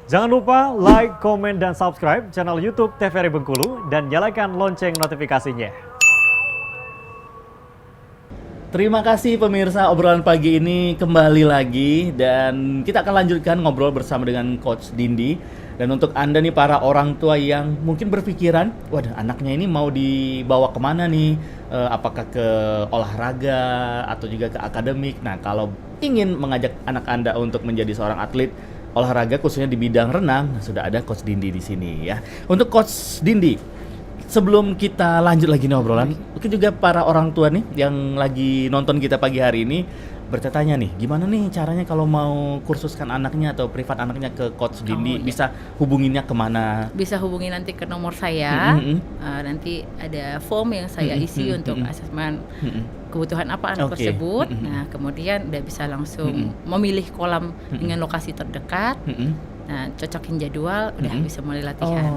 Jangan lupa like, komen, dan subscribe channel YouTube TVRI Bengkulu dan nyalakan lonceng notifikasinya. Terima kasih pemirsa, obrolan pagi ini kembali lagi dan kita akan lanjutkan ngobrol bersama dengan Coach Dindi. Dan untuk Anda nih para orang tua yang mungkin berpikiran, waduh anaknya ini mau dibawa kemana nih? Apakah ke olahraga atau juga ke akademik? Nah, kalau ingin mengajak anak Anda untuk menjadi seorang atlet olahraga khususnya di bidang renang, sudah ada Coach Dindi di sini ya. Untuk Coach Dindi, sebelum kita lanjut lagi nih obrolan, mungkin juga para orang tua nih yang lagi nonton kita pagi hari ini bertanya nih, gimana nih caranya kalau mau kursuskan anaknya atau privat anaknya ke Coach Dindi, bisa hubunginnya kemana? Bisa hubungi nanti ke nomor saya. Nanti ada form yang saya isi untuk asesmen kebutuhan apa anak tersebut. Nah, kemudian udah bisa langsung memilih kolam dengan lokasi terdekat. Nah, cocokin jadwal, udah bisa mulai latihan.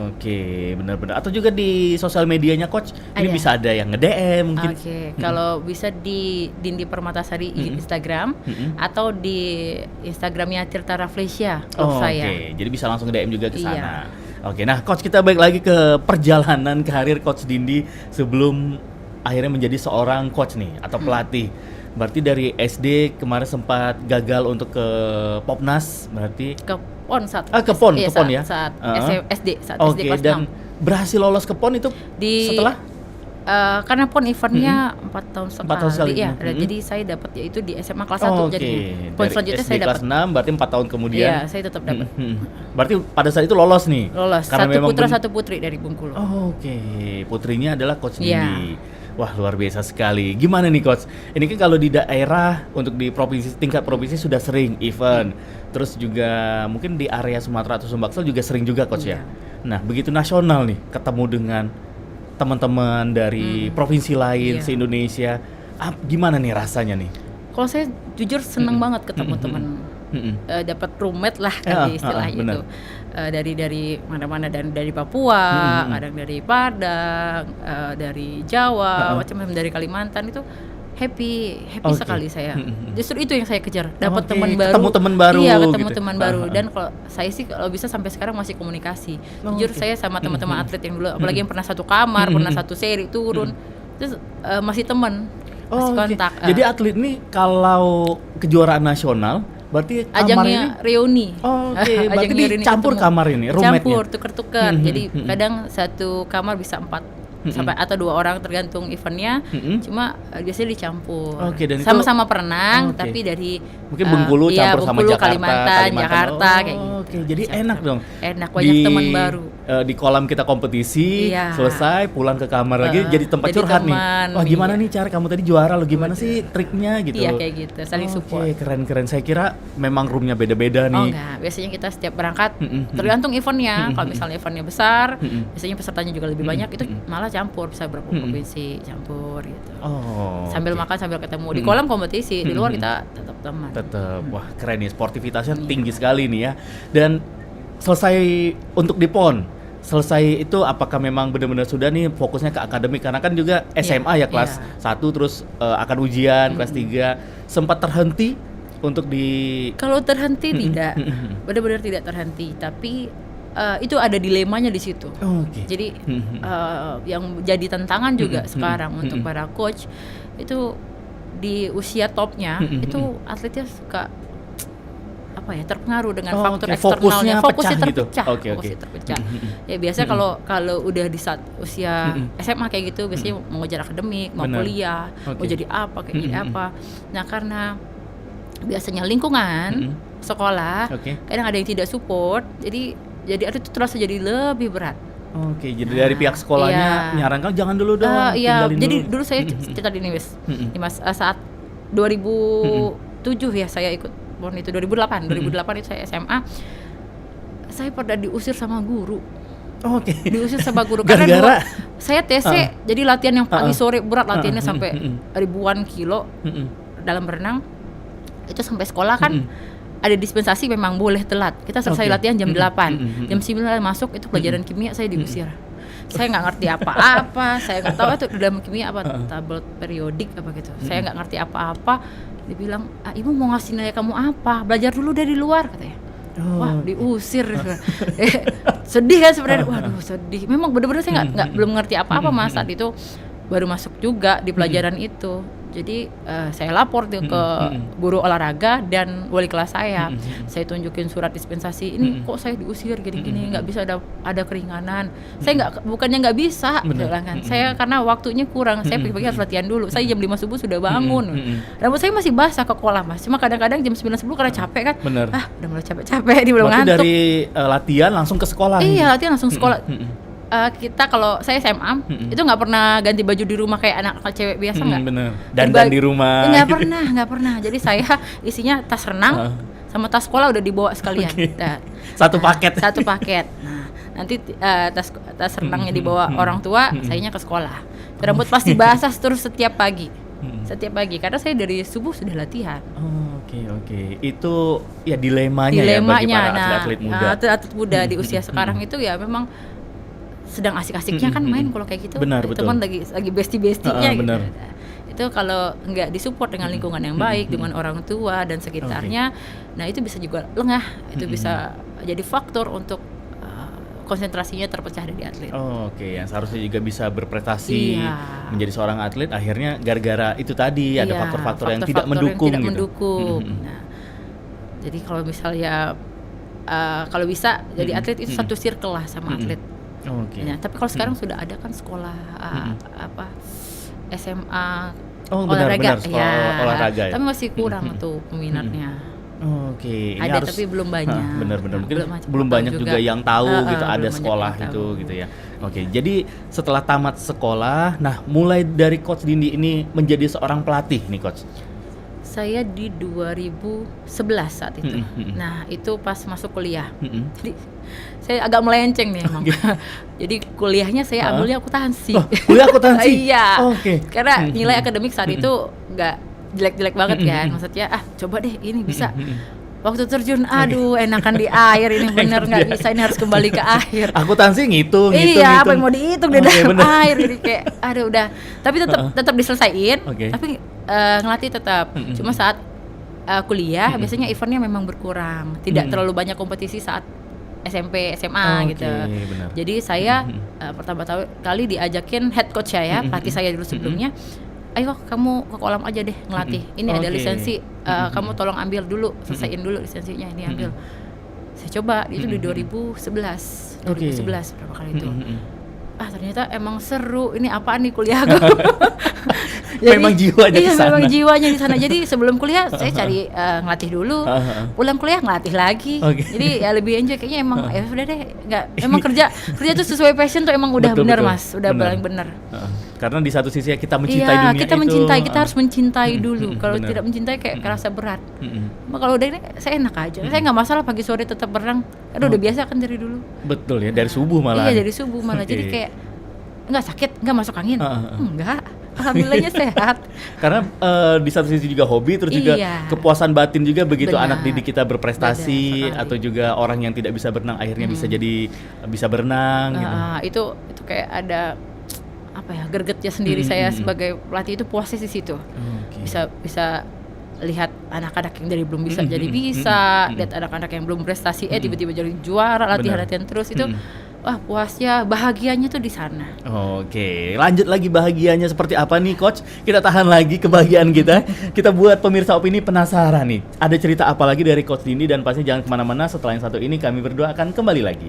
Oke, benar-benar. Atau juga di sosial medianya Coach, ini bisa ada yang nge-DM mungkin. Kalau bisa di Dindi Permatasari Instagram atau di Instagramnya Tirta Rafflesia saya. Oke, jadi bisa langsung DM juga ke sana. Oke, nah Coach, kita balik lagi ke perjalanan karir Coach Dindi sebelum akhirnya menjadi seorang coach nih atau pelatih. Berarti dari SD kemarin sempat gagal untuk ke Popnas, berarti ke PON saat ke PON ya. Saat SD kelas 6. Dan berhasil lolos ke PON itu setelah karena PON eventnya 4 tahun sekali. Ya, jadi saya dapat yaitu di SMA kelas 1. Jadi PON selanjutnya SD saya dapat kelas 6 berarti 4 tahun kemudian. Iya, saya tetap dapat. Berarti pada saat itu lolos nih. Lolos. Karena Satu putra satu putri dari Bengkulu. Putrinya adalah Coach Dindi. Wah, luar biasa sekali. Gimana nih Coach? Ini kan kalau di daerah untuk di provinsi, tingkat provinsi sudah sering event. Terus juga mungkin di area Sumatera atau Sumbaksel juga sering juga Coach ya. Nah, begitu nasional nih ketemu dengan teman-teman dari provinsi lain se-Indonesia. Gimana nih rasanya nih? Kalau saya jujur seneng banget ketemu teman. Dapat roommate lah kali istilahnya itu. Dari mana-mana, dari Papua, kadang dari Padang, dari Jawa, macam-macam dari Kalimantan itu happy sekali saya. Justru itu yang saya kejar, dapat teman baru. Ketemu teman baru. Iya, ketemu teman baru. Dan kalau saya sih kalau bisa sampai sekarang masih komunikasi. Jujur saya sama teman-teman atlet yang dulu, apalagi yang pernah satu kamar, pernah satu seri turun, terus masih teman, masih kontak. Jadi atlet ini kalau kejuaraan nasional berarti ajangnya reuni. Berarti dicampur kamar ini, roommate-nya. Campur, tuker-tuker. Jadi kadang satu kamar bisa 4 sampai atau 2 orang tergantung eventnya. Cuma biasanya dicampur. Dan sama-sama perenang, tapi dari mungkin Bengkulu campur sama Bengkulu, Jakarta, Kalimantan, Jakarta kayak gitu. Jadi enak dong. Enak, banyak teman baru. Di kolam kita kompetisi, selesai pulang ke kamar lagi jadi tempat curhat nih. Wah, gimana nih cara kamu tadi juara lo, gimana sih triknya gitu. Iya, kayak gitu, saling support. Keren-keren. Saya kira memang roomnya beda-beda nih. Enggak, biasanya kita setiap berangkat tergantung eventnya. Kalau misalnya eventnya besar, biasanya pesertanya juga lebih banyak, itu malah campur, bisa berapa provinsi campur gitu. Sambil makan sambil ketemu di kolam kompetisi, di luar kita tetap teman. Wah, keren nih, sportivitasnya tinggi sekali nih ya. Dan selesai untuk di PON, selesai itu apakah memang benar-benar sudah nih fokusnya ke akademik? Karena kan juga SMA ya kelas 1 terus akan ujian kelas 3, sempat terhenti untuk di... Kalau terhenti tidak, benar-benar tidak terhenti, tapi itu ada dilemanya di situ. Jadi yang jadi tantangan juga sekarang untuk para coach itu di usia topnya itu atletnya suka terpengaruh dengan faktor eksternalnya, fokusnya terpecah. Fokusnya terpecah. Ya biasa kalau udah di saat usia SMA kayak gitu biasanya mau ngejar akademik, mau kuliah, mau jadi apa kayak gini apa. Nah, karena biasanya lingkungan sekolah kadang ada yang tidak support, jadi atlet itu terasa jadi lebih berat. Jadi dari pihak sekolahnya nyarankan jangan dulu dong. Jadi dulu saya cerita di Niwes. Saat 2007 ya saya ikut PON itu 2008 itu saya SMA. Saya pernah diusir sama guru. Diusir sama guru karena dulu saya TC, jadi latihan yang pagi sore berat, latihannya sampai ribuan kilo dalam berenang. Itu sampai sekolah kan ada dispensasi memang boleh telat. Kita selesai latihan jam 8. Jam 9 masuk itu pelajaran kimia saya diusir. Saya nggak ngerti apa-apa, saya nggak tahu itu dalam kimia apa tabel periodik apa gitu. Saya nggak ngerti apa-apa. Dibilang, ibu mau ngasih nilai kamu apa? Belajar dulu dari luar katanya. Wah, diusir. Sedih kan sebenarnya. Waduh, sedih. Memang benar-benar saya belum ngerti apa-apa Mas saat itu. Baru masuk juga di pelajaran itu. Jadi saya lapor tuh ke guru olahraga dan wali kelas saya. Saya tunjukin surat dispensasi. Ini kok saya diusir gini-gini, nggak bisa ada keringanan. Saya bukannya nggak bisa, kan. Saya karena waktunya kurang. Saya pagi-pagi harus latihan dulu. Saya jam 5 subuh sudah bangun. Rambut saya masih basah ke kolam Mas. Cuma kadang-kadang jam 9-10 karena capek kan. Bener. Udah mulai capek-capek, belum Berarti ngantuk. dari latihan langsung ke sekolah. Iya, latihan langsung sekolah. Kita kalau saya SMA itu nggak pernah ganti baju di rumah kayak anak cewek biasa nggak. Bener. Dandan di rumah. Nggak pernah. Jadi saya isinya tas renang sama tas sekolah udah dibawa sekalian. Satu paket. Satu paket. Nah, nanti tas renangnya dibawa orang tua, sayanya ke sekolah. Rambut pasti basah terus setiap pagi. Setiap pagi karena saya dari subuh sudah latihan. Oke. Itu ya dilemanya ya bagi para atlet muda. Atlet muda di usia sekarang itu ya memang sedang asik-asiknya kan main kalau kayak gitu. Benar, teman lagi bestie-bestinya gitu. Benar. Itu kalau nggak disupport dengan lingkungan yang baik, dengan orang tua dan sekitarnya, nah itu bisa juga lengah. Itu bisa jadi faktor untuk konsentrasinya terpecah dari atlet. Yang seharusnya juga bisa berprestasi menjadi seorang atlet, akhirnya gara-gara itu tadi ada faktor-faktor yang tidak mendukung. Nah, jadi kalau misalnya kalau bisa jadi atlet itu satu circle lah sama atlet. Ya, tapi kalau sekarang sudah ada kan sekolah SMA olahraga, benar, sekolah olahraga ya. Tapi masih kurang tuh peminatnya. Ini Ada harus, tapi belum banyak. Benar-benar mungkin belum banyak juga yang tahu gitu ada sekolah itu gitu ya. Jadi setelah tamat sekolah, nah mulai dari Coach Dindi ini menjadi seorang pelatih nih Coach. Saya di 2011 saat itu. Nah, itu pas masuk kuliah. Jadi saya agak melenceng nih emang. Jadi kuliahnya saya ambilnya akuntansi. Kuliah akuntansi? Iya. Karena nilai akademik saat itu nggak jelek-jelek banget kan. Maksudnya coba deh ini bisa. Waktu terjun, aduh enakan di air ini bener nggak bisa, ini harus kembali ke air. Akuntansi ngitung. Iya, apa yang mau dihitung di dalam air, jadi kayak, aduh udah. Tapi tetap diselesain, tapi ngelatih tetap. Cuma saat kuliah, biasanya eventnya memang berkurang, tidak terlalu banyak kompetisi saat SMP, SMA gitu. Benar. Jadi saya pertama kali diajakin head coach saya, pelatih saya dulu sebelumnya. Ayo kamu ke kolam aja deh ngelatih. Ini ada lisensi, kamu tolong ambil dulu, selesaiin dulu lisensinya, ini ambil. Saya coba, itu di 2011 berapa kali itu. Ternyata emang seru, ini apaan nih kuliah aku. Jadi, memang jiwanya di sana. Memang jiwanya di sana. Jadi sebelum kuliah saya cari ngelatih dulu, pulang kuliah ngelatih lagi. Jadi ya lebih enjoy kayaknya emang ya sudah deh, emang kerja tuh sesuai passion tuh emang udah benar Mas, udah paling benar. Karena di satu sisi kita mencintai dunia kita itu. mencintai, kita harus mencintai dulu. Kalau tidak mencintai kayak kerasa berat. Kalau udah ini saya enak aja. Saya nggak masalah pagi sore tetap berenang. Karena udah biasa kan dari dulu. Betul ya, dari subuh malah. Iya, dari subuh malah. Jadi kayak nggak sakit, nggak masuk angin. Enggak. Alhamdulillahnya sehat. Karena di satu sisi juga hobi, terus juga kepuasan batin juga begitu anak didik kita berprestasi atau juga orang yang tidak bisa berenang akhirnya bisa berenang. Gitu. Itu kayak ada gregetnya sendiri. Saya sebagai pelatih itu puasnya di situ. Bisa lihat anak-anak yang dari belum bisa jadi bisa, lihat anak-anak yang belum prestasi tiba-tiba jadi juara, latihan terus itu. Wah, puasnya, bahagianya tuh di sana. Lanjut lagi bahagianya seperti apa nih Coach? Kita tahan lagi kebahagiaan kita. Kita buat pemirsa Opini penasaran nih. Ada cerita apa lagi dari Coach Dindi, dan pasti jangan kemana-mana, setelah yang satu ini kami berdua akan kembali lagi.